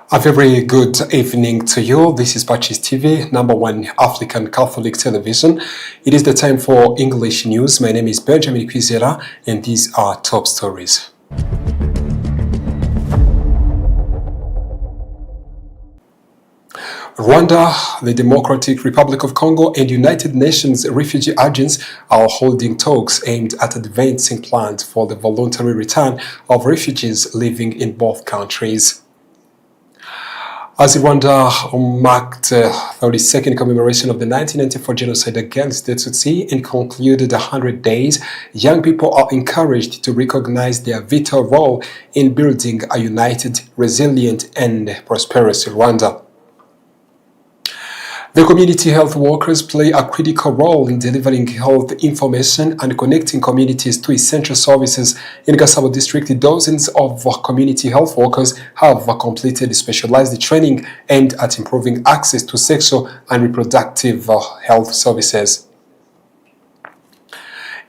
A very good evening to you. This is PACIS TV, #1 African Catholic television. It is the time for English news. My name is Benjamin Kwizera, and these are top stories. Rwanda, the Democratic Republic of Congo, and United Nations refugee agents are holding talks aimed at advancing plans for the voluntary return of refugees living in both countries. As Rwanda marked the 32nd commemoration of the 1994 genocide against the Tutsi and concluded 100 days, young people are encouraged to recognize their vital role in building a united, resilient, and prosperous Rwanda. The community health workers play a critical role in delivering health information and connecting communities to essential services. In Gasabo district, dozens of community health workers have completed specialized training aimed at improving access to sexual and reproductive health services.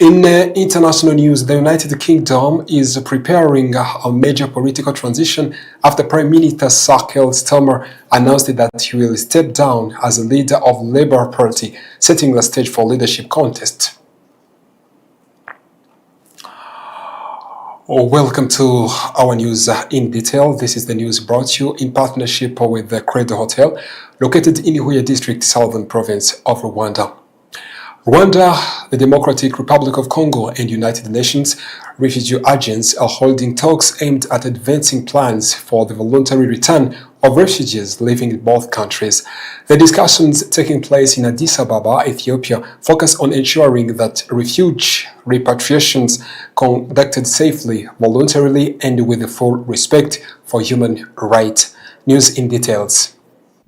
In international news, the United Kingdom is preparing a major political transition after Prime Minister Sir Keir Starmer announced that he will step down as a leader of Labour Party, setting the stage for leadership contest. Welcome to our news in detail. This is the news brought to you in partnership with the Credo Hotel, located in Huye District, Southern Province of Rwanda. Rwanda, the Democratic Republic of Congo, and United Nations refugee agents are holding talks aimed at advancing plans for the voluntary return of refugees living in both countries. The discussions taking place in Addis Ababa, Ethiopia, focus on ensuring that refugee repatriations conducted safely, voluntarily, and with full respect for human rights. News in details.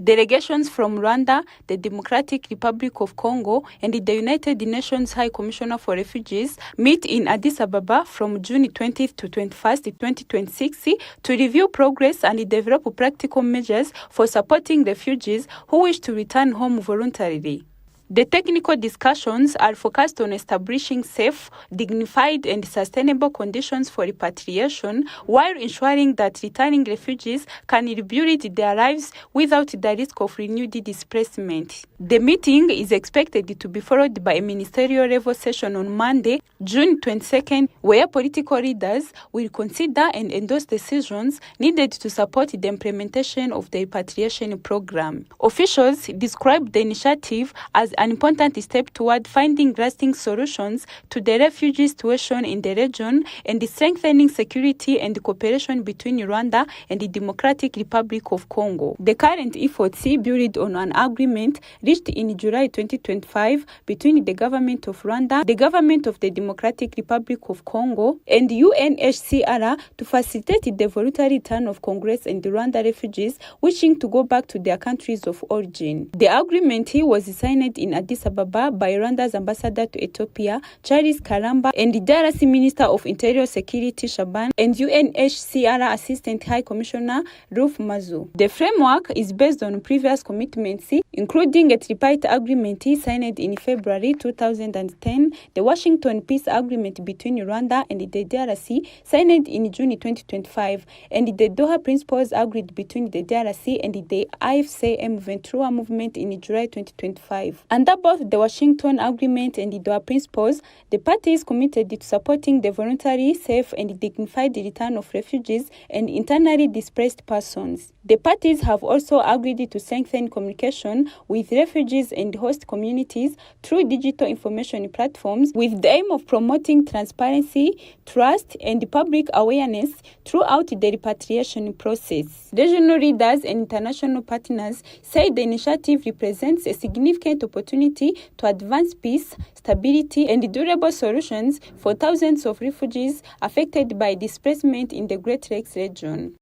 Delegations from Rwanda, the Democratic Republic of Congo, and the United Nations High Commissioner for Refugees meet in Addis Ababa from June 20th to 21st, 2026 to review progress and develop practical measures for supporting refugees who wish to return home voluntarily. The technical discussions are focused on establishing safe, dignified, and sustainable conditions for repatriation while ensuring that returning refugees can rebuild their lives without the risk of renewed displacement. The meeting is expected to be followed by a ministerial level session on Monday, June 22nd, where political leaders will consider and endorse decisions needed to support the implementation of the repatriation program. Officials described the initiative as an important step toward finding lasting solutions to the refugee situation in the region and strengthening security and cooperation between Rwanda and the Democratic Republic of Congo. The current efforts build on an agreement reached in July 2025 between the government of Rwanda, the government of the Democratic Republic of Congo, and UNHCR to facilitate the voluntary return of Congolese and Rwanda refugees wishing to go back to their countries of origin. The agreement was signed in Addis Ababa by Rwanda's ambassador to Ethiopia, Charles Karamba, and the DRC Minister of Interior Security, Shaban, and UNHCR Assistant High Commissioner, Ruf Mazu. The framework is based on previous commitments, including a tripartite agreement signed in February 2010, the Washington Peace Agreement between Rwanda and the DRC, signed in June 2025, and the Doha Principles agreed between the DRC and the AFC M23 movement in July 2025. Under both the Washington Agreement and the Doha Principles, the parties committed to supporting the voluntary, safe, and dignified return of refugees and internally displaced persons. The parties have also agreed to strengthen communication with refugees and host communities through digital information platforms with the aim of promoting transparency, trust, and public awareness throughout the repatriation process. Regional leaders and international partners say the initiative represents a significant opportunity to advance peace, stability, and durable solutions for thousands of refugees affected by displacement in the Great Lakes region.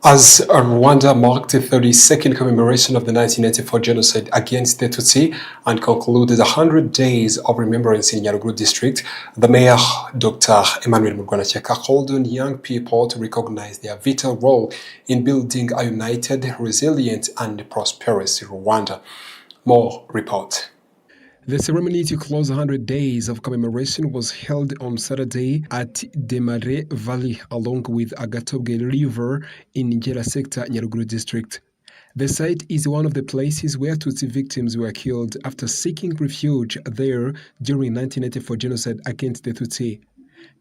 As Rwanda marked the 32nd commemoration of the 1994 genocide against the Tutsi and concluded 100 days of remembrance in Nyaruguru district, the mayor, Dr. Emmanuel Murwanashyaka, called on young people to recognize their vital role in building a united, resilient, and prosperous Rwanda. More report. The ceremony to close 100 days of commemoration was held on Saturday at Demare Valley along with Agatobwe River in Ngera Sector, Nyaruguru District. The site is one of the places where Tutsi victims were killed after seeking refuge there during 1994 genocide against the Tutsi.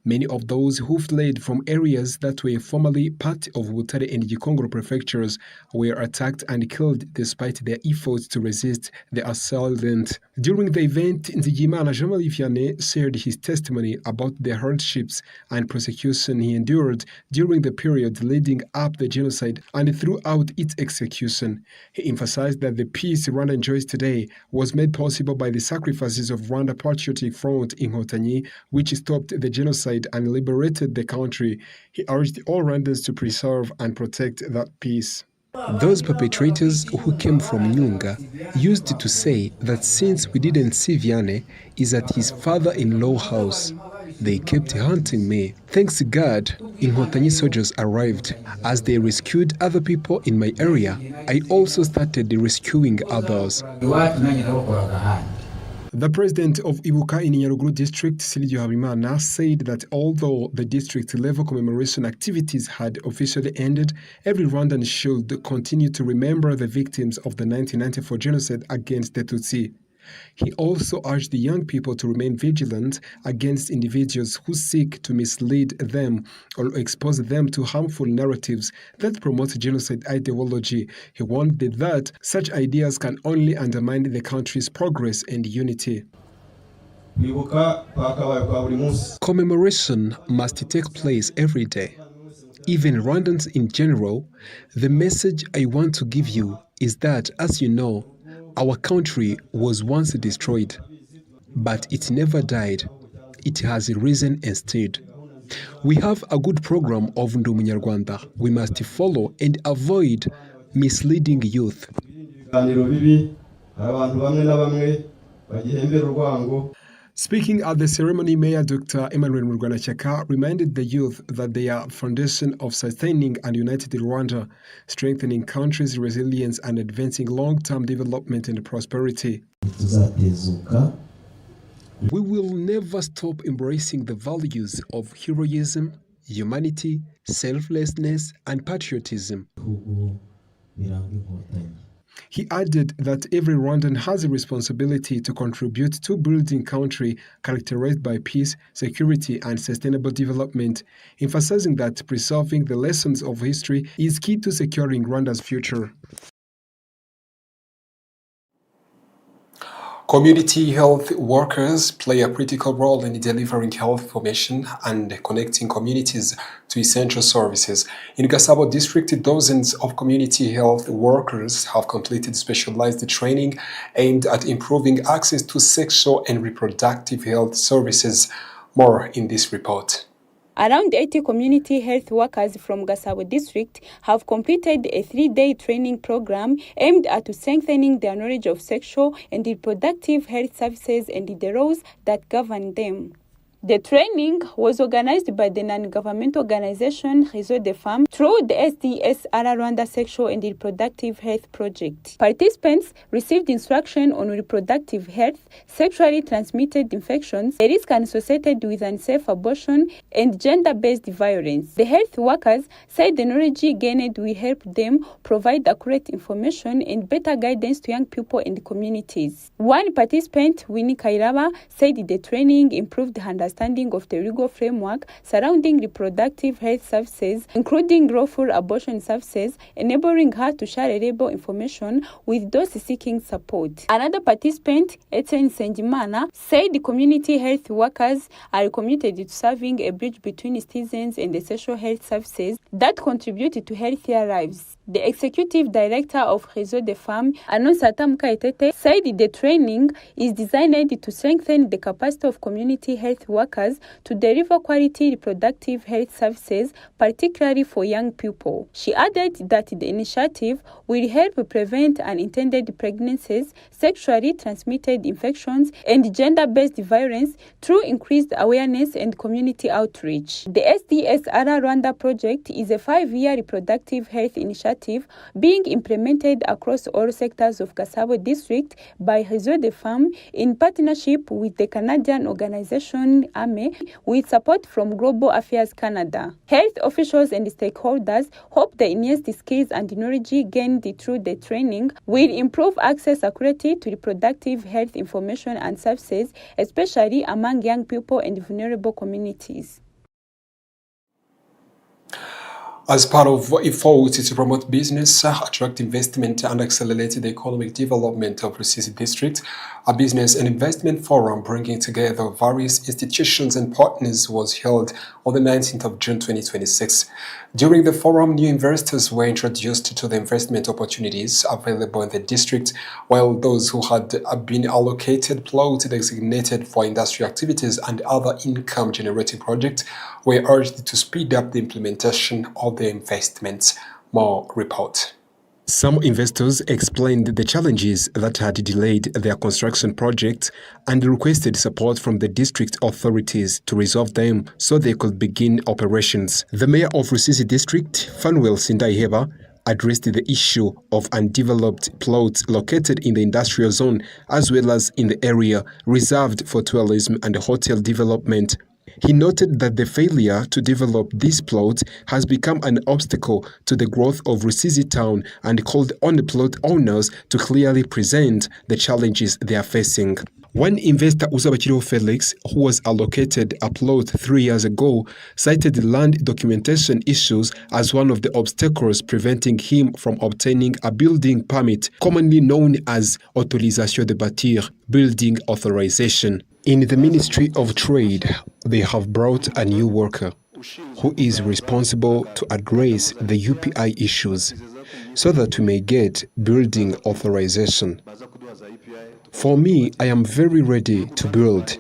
Many of those who fled from areas that were formerly part of Butare and Gikongoro prefectures were attacked and killed despite their efforts to resist the assailant. During the event, Nzigiyimana Jean-Marie Vianney shared his testimony about the hardships and persecution he endured during the period leading up the genocide and throughout its execution. He emphasized that the peace Rwanda enjoys today was made possible by the sacrifices of Rwanda Patriotic Front in Inkotanyi, which stopped the genocide and liberated the country. He urged all Rwandans to preserve and protect that peace. Those perpetrators who came from Nyunga used to say that since we didn't see Vianney is at his father-in-law house, they kept hunting me. Thanks to God, Inkotanyi soldiers arrived. As they rescued other people in my area, I also started rescuing others. The president of Ibuka in Nyaruguru district, Silio Habimana, said that although the district-level commemoration activities had officially ended, every Rwandan should continue to remember the victims of the 1994 genocide against the Tutsi. He also urged the young people to remain vigilant against individuals who seek to mislead them or expose them to harmful narratives that promote genocide ideology. He warned that such ideas can only undermine the country's progress and unity. Commemoration must take place every day. Even Rwandans in general, the message I want to give you is that, as you know, our country was once destroyed, but it never died. It has risen instead. We have a good program of Ndi Umunyarwanda we must follow and avoid misleading youth. Speaking at the ceremony, Mayor Dr. Emmanuel Murwanashyaka reminded the youth that they are foundation of sustaining and united Rwanda, strengthening country's resilience and advancing long-term development and prosperity. We will never stop embracing the values of heroism, humanity, selflessness, and patriotism. He added that every Rwandan has a responsibility to contribute to building a country characterized by peace, security, and sustainable development, emphasizing that preserving the lessons of history is key to securing Rwanda's future. Community health workers play a critical role in delivering health information and connecting communities to essential services. In Gasabo district, dozens of community health workers have completed specialized training aimed at improving access to sexual and reproductive health services. More in this report. Around 80 community health workers from Gasabo district have completed a 3-day training program aimed at strengthening their knowledge of sexual and reproductive health services and the laws that govern them. The training was organized by the non-governmental organization Réseau des Femmes through the SDSR Rwanda Sexual and Reproductive Health Project. Participants received instruction on reproductive health, sexually transmitted infections, the risk associated with unsafe abortion, and gender-based violence. The health workers said the knowledge gained will help them provide accurate information and better guidance to young people and communities. One participant, Winnie Kairaba, said the training improved understanding of the legal framework surrounding reproductive health services, including lawful abortion services, enabling her to share reliable information with those seeking support. Another participant, Etienne Senjimana, said the community health workers are committed to serving a bridge between citizens and the social health services that contribute to healthier lives. The executive director of Réseau des Femmes, Anonsata Mukaitete, said the training is designed to strengthen the capacity of community health workers workers to deliver quality reproductive health services, particularly for young people. She added that the initiative will help prevent unintended pregnancies, sexually transmitted infections, and gender-based violence through increased awareness and community outreach. The SDSR Rwanda project is a 5-year reproductive health initiative being implemented across all sectors of Gasabo district by Réseau des Femmes in partnership with the Canadian organization AME with support from Global Affairs Canada. Health officials and stakeholders hope the enhanced skills and knowledge gained through the training will improve access accurately to reproductive health information and services, especially among young people and vulnerable communities. As part of efforts to promote business, attract investment, and accelerate the economic development of Rusizi District, a business and investment forum bringing together various institutions and partners was held on the 19th of June 2026. During the forum, new investors were introduced to the investment opportunities available in the district, while those who had been allocated plots designated for industrial activities and other income-generating projects were urged to speed up the implementation of the investments. More report. Some investors explained the challenges that had delayed their construction projects and requested support from the district authorities to resolve them so they could begin operations. The mayor of Rusizi District, Fanuel Sindaiheba, addressed the issue of undeveloped plots located in the industrial zone as well as in the area reserved for tourism and hotel development. He noted that the failure to develop these plots has become an obstacle to the growth of Rusizi town and called on the plot owners to clearly present the challenges they are facing. One investor, Uzabakiro Felix, who was allocated a plot 3 years ago, cited land documentation issues as one of the obstacles preventing him from obtaining a building permit, commonly known as autorisation de bâtir, building authorization. In the Ministry of Trade, they have brought a new worker who is responsible to address the UPI issues so that we may get building authorization. For me, I am very ready to build.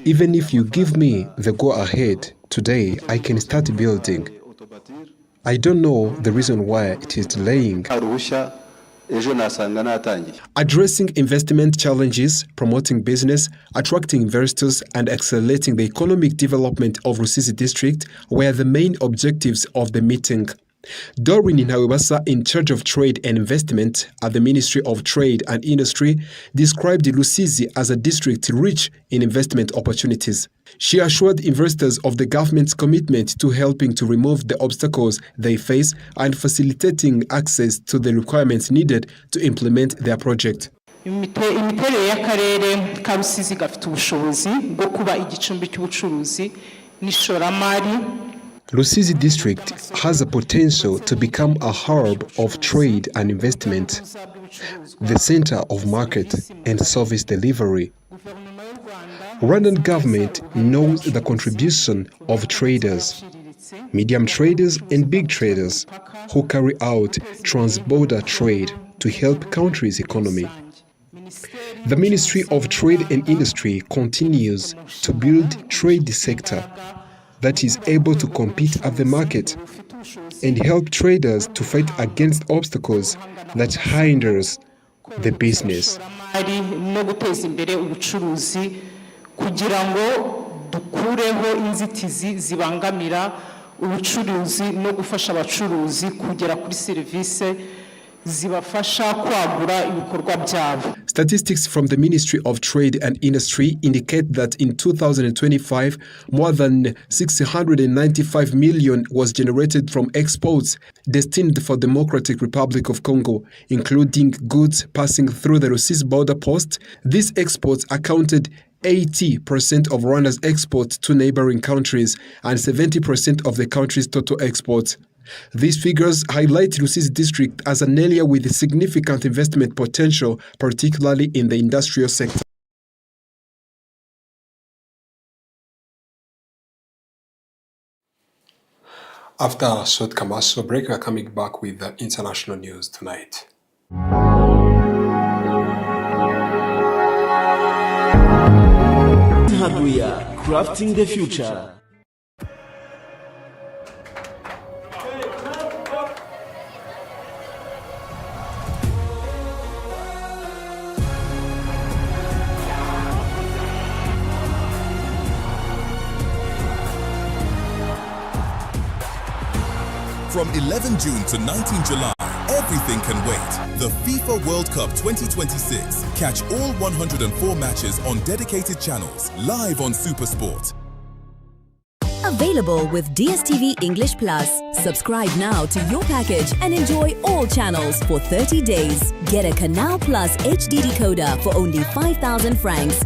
Even if you give me the go-ahead today, I can start building. I don't know the reason why it is delaying. Addressing investment challenges, promoting business, attracting investors, and accelerating the economic development of Rusizi District were the main objectives of the meeting. Doreen Inawebasa, in charge of trade and investment at the Ministry of Trade and Industry, described Rusizi as a district rich in investment opportunities. She assured investors of the government's commitment to helping to remove the obstacles they face and facilitating access to the requirements needed to implement their project. Imiterere y'akarere ka Rusizi gafite ubushobozi bwo kuba igicumbi cy'ubucuruzi n'ishoramari. Rusizi District has a potential to become a hub of trade and investment, the center of market and service delivery. Rwandan government knows the contribution of traders, medium traders and big traders who carry out trans-border trade to help countries' economy. The Ministry of Trade and Industry continues to build trade sector that is able to compete at the market and help traders to fight against obstacles that hinders the business. No guteza imbere ubucuruzi kugira ngo dukureho inzitizi zibangamira ubucuruzi no gufasha abacuruzi kugera kuri serivisi zibafasha kwagura ibikorwa byabo. Statistics from the Ministry of Trade and Industry indicate that in 2025, more than 695 million was generated from exports destined for Democratic Republic of Congo, including goods passing through the Rusizi border post. These exports accounted 80% of Rwanda's exports to neighboring countries and 70% of the country's total exports. These figures highlight Rusizi District as an area with significant investment potential, particularly in the industrial sector. After a short commercial break, we are coming back with the international news tonight. Hardware Crafting the future. From 11 June to 19 July, everything can wait. The FIFA World Cup 2026. Catch all 104 matches on dedicated channels, live on SuperSport. Available with DSTV English Plus. Subscribe now to your package and enjoy all channels for 30 days. Get a Canal Plus HD decoder for only 5,000 francs.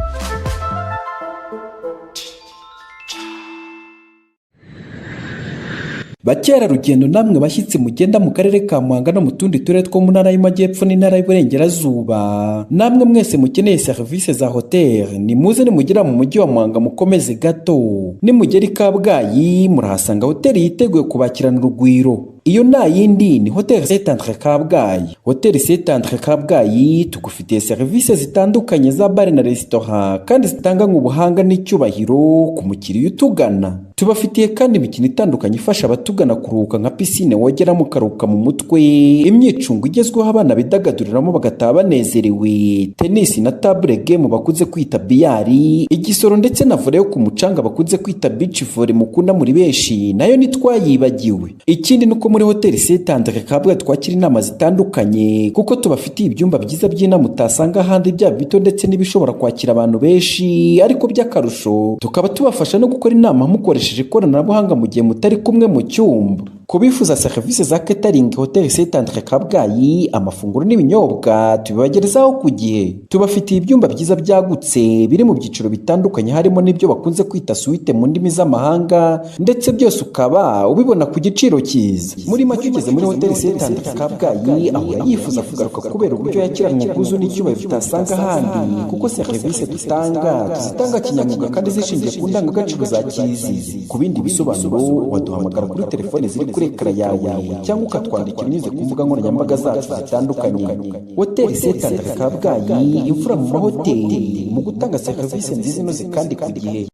Bakerarugendo namwe bashyitsi mugenda mu karere ka Muhanga no mu tundi turere two mu ntara y'Amajyepfo n'intara y'Iburengerazuba, namwe mwese mukeneye serivisi za hotel, ni muze nimugera mu mujyi wa Muhanga mukomeze gato. Nimugera i Kabgayi murahasanga hotel yiteguye kubakirana urugwiro. Iyo nta yindi ni Hotel Saint-Andre Kabgayi. Hotel Saint-Andre Kabgayi tugufitiye serivisi zitandukanye za bar na restaurant kandi zitanga ubuhanga n'icyubahiro ku mukiriya utugana. Tubafitiye kandi imikino itandukanye ifasha abatugana kuruhuka nka piscine wogeramo ukaruhuka mu mutwe, imyicungo igezweho abana bidagaduriramo bagataha banezerewe, tennis na table game bakunze kwita biyari, igisoro ndetse na volley yo ku mucanga bakunze kwita beach volley mukunda muri benshi nayo nitwayibagiwe. Ikindi nuko muri Hotel Saint-Andre Kabgayi twakira inama zitandukanye kuko tubafitiye ibyumba byiza by'inama utasanga ahandi, byaba bito ndetse n'ibishobora kwakira abantu benshi, ariko by'akarusho tukaba tubafasha no gukora inama mukoresheje ikoranabuhanga mu gihe mutari kumwe mu cyumba. Kubifuza serivisi za catering, Hotel Saint-Andre Kabgayi amafunguro n'ibinyobwa tubibagerezaho ku gihe. Tubafitiye ibyumba byiza byagutse biri mu byiciro bitandukanye, harimo n'ibyo bakunze kwita suite mu ndimi z'amahanga, ndetse byose ukaba ubibona ku giciro cyiza. Muri make ugeze muri Hotel Saint-Andre Kabgayi ahora yifuza kugaruka kubera uburyo yakiranye ubwuzu n'icyubahiro bitasanga ahandi, kuko serivisi tuzitanga kinyamwuga kandi zishingiye ku ndangagaciro za kizizi. Ku bindi bisobanuro waduhamagara kuri telefone ziri kuri ekara yawe cyangwa ukatwandikira unyuze ku mbuga nkoranyambaga zacu zitandukanye. Hotel Saint-Andre Kabgayi, imfura mu mahoteli mu gutanga serivisi nziza inoze kandi ku gihe.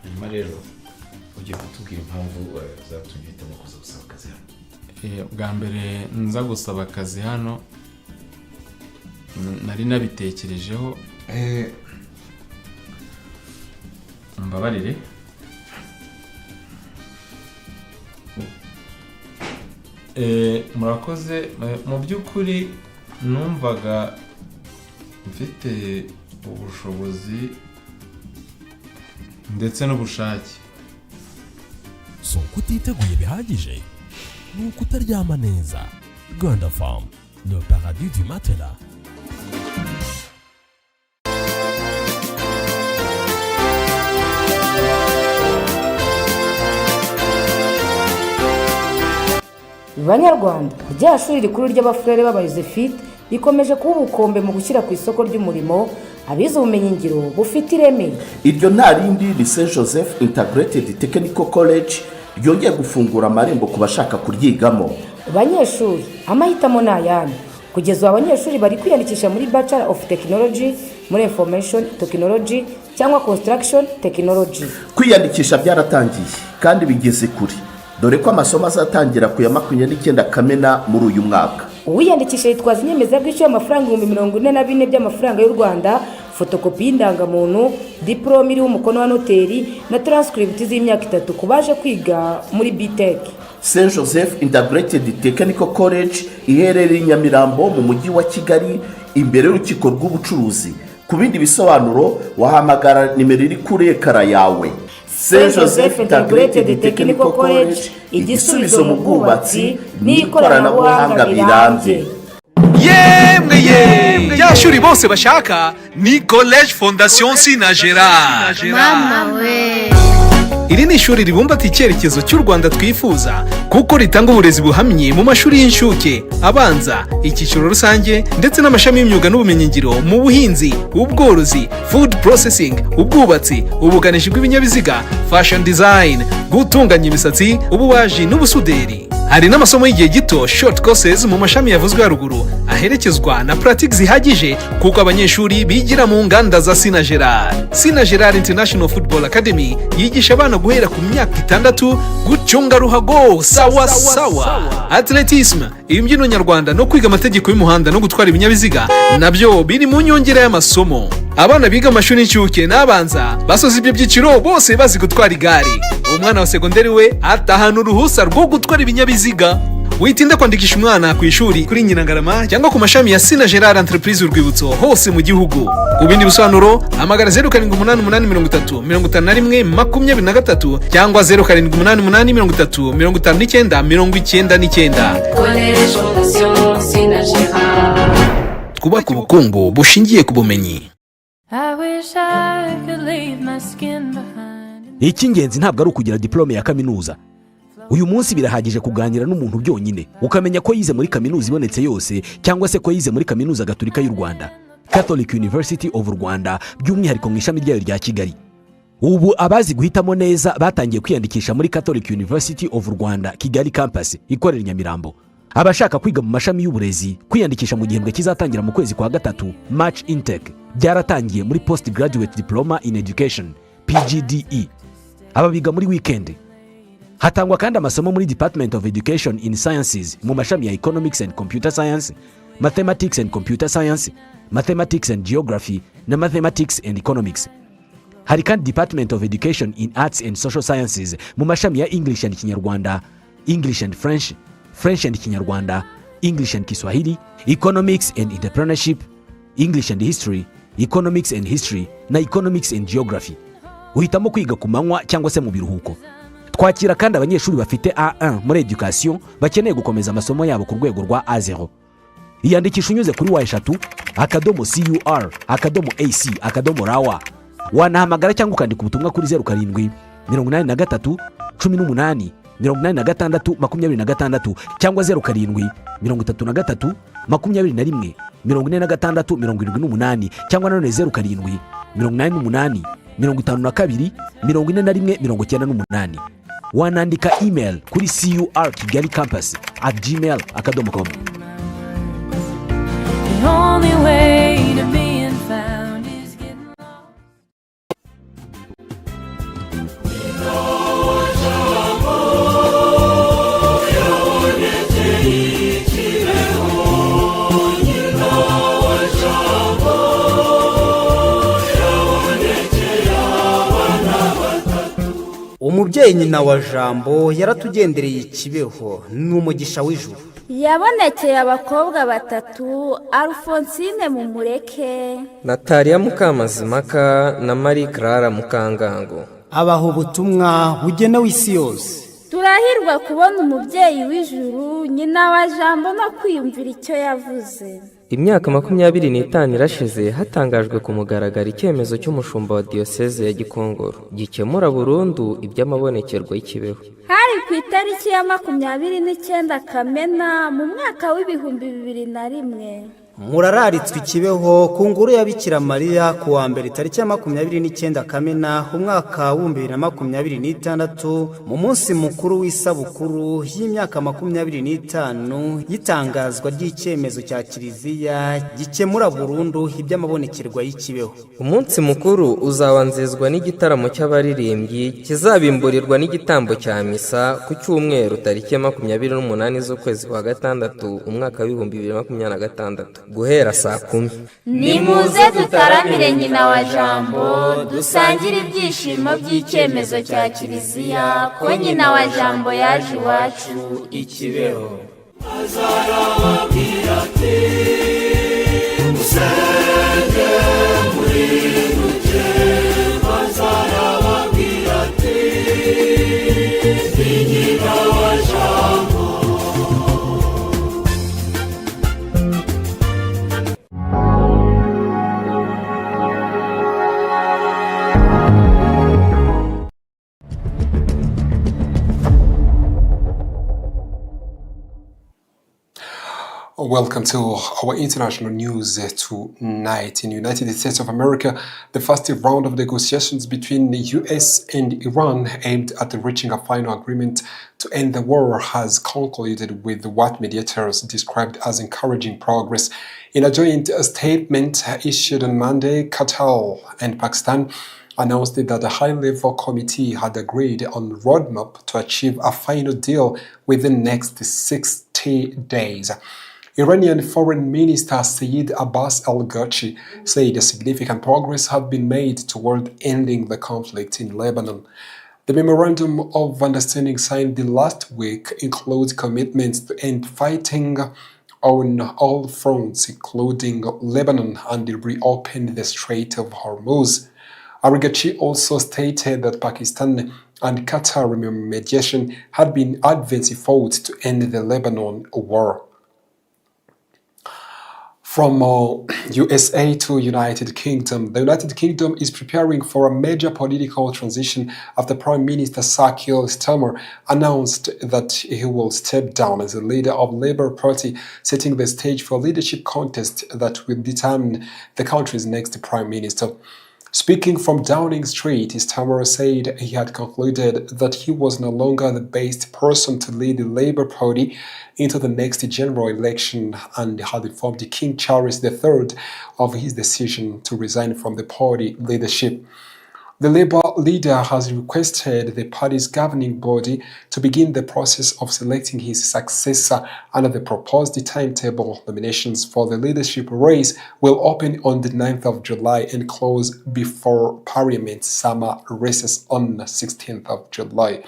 Hanyuma rero ugiye kutubwira impamvu zatumye uhitamo kuza gusaba akazi hano? Bwa mbere nza gusaba akazi hano nari nabitekerejeho, mbabarire. Murakoze. Mu by'ukuri numvaga mfite ubushobozi ndetse n'ubushake. So kutiteguye bihagije ni ukutaryama neza. Rwanda Farm, le paradis du matelas. Banyarwanda, rya shuri rikuru ry'abafurere b'abayozefite rikomeje kuba ubukombe mu gushyira ku isoko ry'umurimo abize ubumenyingiro bufite ireme. Iryo nta rindi ni Saint Joseph Integrated Technical College ryongeye gufungura amarembo ku bashaka kuryigamo. Banyeshuri, amahitamo ni ayanyu. Kugeza abanyeshuri bari kwiyandikisha muri Bachelor of Technology, muri Information Technology cyangwa Construction Technology. Kwiyandikisha byaratangiye kandi bigeze kuri, dore ko amasomo azatangira ku ya 29 Kamena muri uyu mwaka. Uwiyandikisha yitwaza inyemezabwishyu y'amafaranga 44,000 by'amafaranga y'u Rwanda, fotokopi y'indangamuntu, diplome iriho umukono wa noteri na transcript z'imyaka 3 kubaje kwiga muri BTech. Saint Joseph Integrated Technical College iherereye i Nyamirambo mu mujyi wa Kigali, imbere y'urukiko rw'ubucuruzi. Ku bindi bisobanuro wahamagara nimero iri kuri ekara yawe. Saint Joseph Integrated Technical College, igisubizo mu bwubatsi n'ikoranabuhanga birambye. Yemwe yashuri bose bashaka ni College Fondation Sina Gerard. Mama we, iri ni ishuri ribumbatiye icyerekezo cy'u Rwanda twifuza, kuko ritanga uburezi buhamye mu mashuri y'inshuke, abanza, icyiciro rusange ndetse n'amashami y'imyuga n'ubumenyingiro mu buhinzi, ubworozi, food processing, ubwubatsi, ubukanishi bw'ibinyabiziga, fashion design, gutunganya imisatsi, ububaji n'ubusuderi. Hari n'amasomo y'igihe gito short courses mu mashami yavuzwe haruguru aherekezwa na pratiques zihagije kuko abanyeshuri bigira mu nganda za Sina Gerard International Football Academy yigisha abana guhera ku myaka 6 gucunga ruhago sawa. Atletisme, imbyino nyarwanda no kwiga amategeko y'umuhanda no gutwara ibinyabiziga nabyo biri mu nyongera y'amasomo. Abana biga amashuri y'incuke n'abanza basoza ibyo byiciro bose bazi gutwara igare. Umwana wa segonderi we atahana uruhusa rwo gutwara ibinyabiziga. Witinda kwandikisha umwana ku ishuri kuri Nyirangarama cyangwa ku mashami ya Sina Gerard Entreprise Urwibutso hose mu gihugu. Ku bindi bisobanuro hamagara 0788535123 cyangwa 0788535999. Twubaka ubukungu bushingiye ku bumenyi. Icy'ingenzi ntabwo ari ukugira diplome ya kaminuza. Uyu munsi birahagije kuganira n'umuntu byonyine ukamenya ko yize muri kaminuza ibonetse yose cyangwa se ko yize muri kaminuza Gatolika y'u Rwanda, Catholic University of Rwanda, by'umwihariko mu ishami ryayo rya Kigali. Ubu abazi guhitamo neza batangiye kwiyandikisha muri Catholic University of Rwanda Kigali campus ikorera Nyamirambo. Abashaka kwiga mu mashami y'uburezi kwiyandikisha mu gihembwe kizatangira mu kwezi kwa gatatu, March intake, byaratangiye muri Postgraduate Diploma in Education PGDE. Ababiga muri weekend. Hatangwa kandi amasomo muri Department of Education in Sciences mu mashami ya Economics and Computer Science, Mathematics and Computer Science, Mathematics and Geography na Mathematics and Economics. Hari kandi Department of Education in Arts and Social Sciences mu mashami ya English and Kinyarwanda, English and French, French and Kinyarwanda, English and Kiswahili, Economics and Entrepreneurship, English and History, Economics and History na Economics and Geography. Uhitamo kwiga ku manywa cyangwa se mu biruhuko. Twakira kandi abanyeshuri bafite A1 muri education bakeneye gukomeza amasomo yabo ku rwego rwa A0. Iyandikisha unyuze kuri wa@CUR.AC.RW. Wanahamagara cyangwa ukandika ubutumwa kuri 07 83 18 86 26 cyangwa 07 33 21 46 78 cyangwa none 07 88 52 41 98. Wanandika email kuri curkigalikampus@gmail.com. The only way to being found is getting Umubyeyi nyina wa Jambo yaratugendereye Kibeho n'umugisha w'ijuru. Yabonekeye abakobwa 3, Alphonsine Mumureke, Natalia Mukamazimaka na Marie Clara Mukangango. Abaho ubutumwa bugenewe isi yose. Turahirwa kubona umubyeyi w'ijuru nyina wa Jambo no kwiyumvira icyo yavuze. Imyaka 25 irashize hatangajwe ku mugaragaro icyemezo cy'umushumba wa diocese ya Gikongoro gikemura burundu iby'amabonekerwa y'Ikibeho. Hari ku itariki ya 29 Kamena mu mwaka w'2001. Murararitswe Kibeho ku nguru ya Bikira Mariya ku wa mbere tariki ya 29 Kamena umwaka wa 2026 mu munsi mukuru w'isabukuru y'imyaka 25 yitangazwa ry'icyemezo cya Kiliziya gikemura burundu iby'amabonekerwa y'Ikibeho. Umunsi mukuru uzabanzizwa n'igitaramo cy'abaririmbyi kizabimburirwa n'igitambo cya misa ku cyumweru tariki ya 28 z'ukwezi kwa gatandatu umwaka wa 2026 guhera saa 10. Nimuze dutaramire nyina wa Jambo dusangire ibyishimo by'icyemezo cya Kiliziya ko nyina wa Jambo yaje iwacu Ikibeho. Azarababwira ati musenge muri ruke. Azarababwira ati nyina wa Jambo. Welcome to our international news tonight. In the United States of America, the first round of negotiations between the US and Iran aimed at reaching a final agreement to end the war has concluded with what mediators described as encouraging progress. In a joint statement issued on Monday, Qatar and Pakistan announced that a high-level committee had agreed on a roadmap to achieve a final deal within the next 60 days. Iranian Foreign Minister Saeed Abbas al-Ghachi said significant progress had been made toward ending the conflict in Lebanon. The Memorandum of Understanding signed last week includes commitments to end fighting on all fronts, including Lebanon, and reopen the Strait of Hormuz. Al-Ghachi also stated that Pakistan and Qatar mediation had been advanced efforts to end the Lebanon war. From USA to United Kingdom, the United Kingdom is preparing for a major political transition after Prime Minister Sir Keir Starmer announced that he will step down as the leader of the Labour Party, setting the stage for a leadership contest that will determine the country's next Prime Minister. Speaking from Downing Street, Starmer said he had concluded that he was no longer the best person to lead the Labour Party into the next general election and had informed King Charles III of his decision to resign from the party leadership. The Labour leader has requested the party's governing body to begin the process of selecting his successor under the proposed timetable. Nominations for the leadership race will open on the 9th of July and close before Parliament's summer recess on the 16th of July.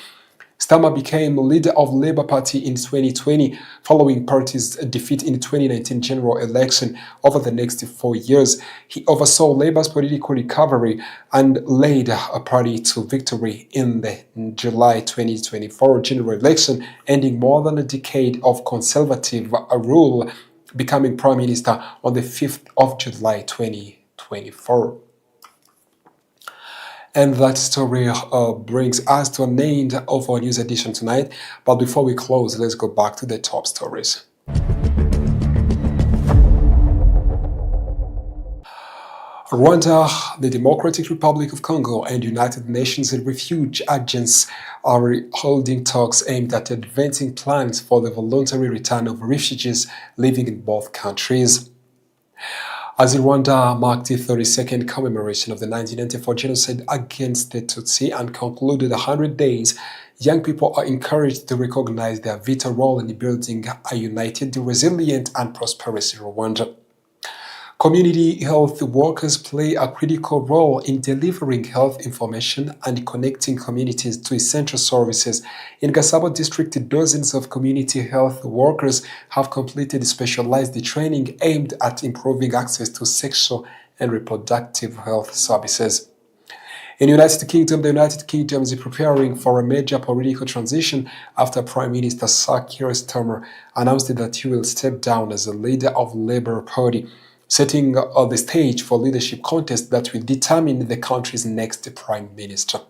Starmer became leader of the Labour Party in 2020 following party's defeat in the 2019 general election. Over the next 4 years, he oversaw Labour's political recovery and led a party to victory in the July 2024 general election, ending more than a decade of Conservative rule, becoming Prime Minister on the 5th of July 2024. And that story brings us to an end of our news edition tonight. But before we close, let's go back to the top stories. Rwanda, the Democratic Republic of Congo, and United Nations Refugee Agency are holding talks aimed at advancing plans for the voluntary return of refugees living in both countries. As Rwanda marked the 32nd commemoration of the 1994 genocide against the Tutsi and concluded 100 days, young people are encouraged to recognize their vital role in building a united, resilient, and prosperous Rwanda. Community health workers play a critical role in delivering health information and connecting communities to essential services. In Gasabo District, dozens of community health workers have completed specialized training aimed at improving access to sexual and reproductive health services. In the United Kingdom, the United Kingdom is preparing for a major political transition after Prime Minister Sir Keir Starmer announced that he will step down as the leader of the Labour Party, setting the stage for leadership contest that will determine the country's next Prime Minister.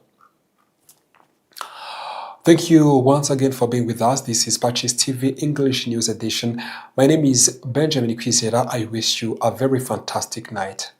Thank you once again for being with us. This is PACIS TV English News Edition. My name is Benjamin Kwizera. I wish you a very fantastic night.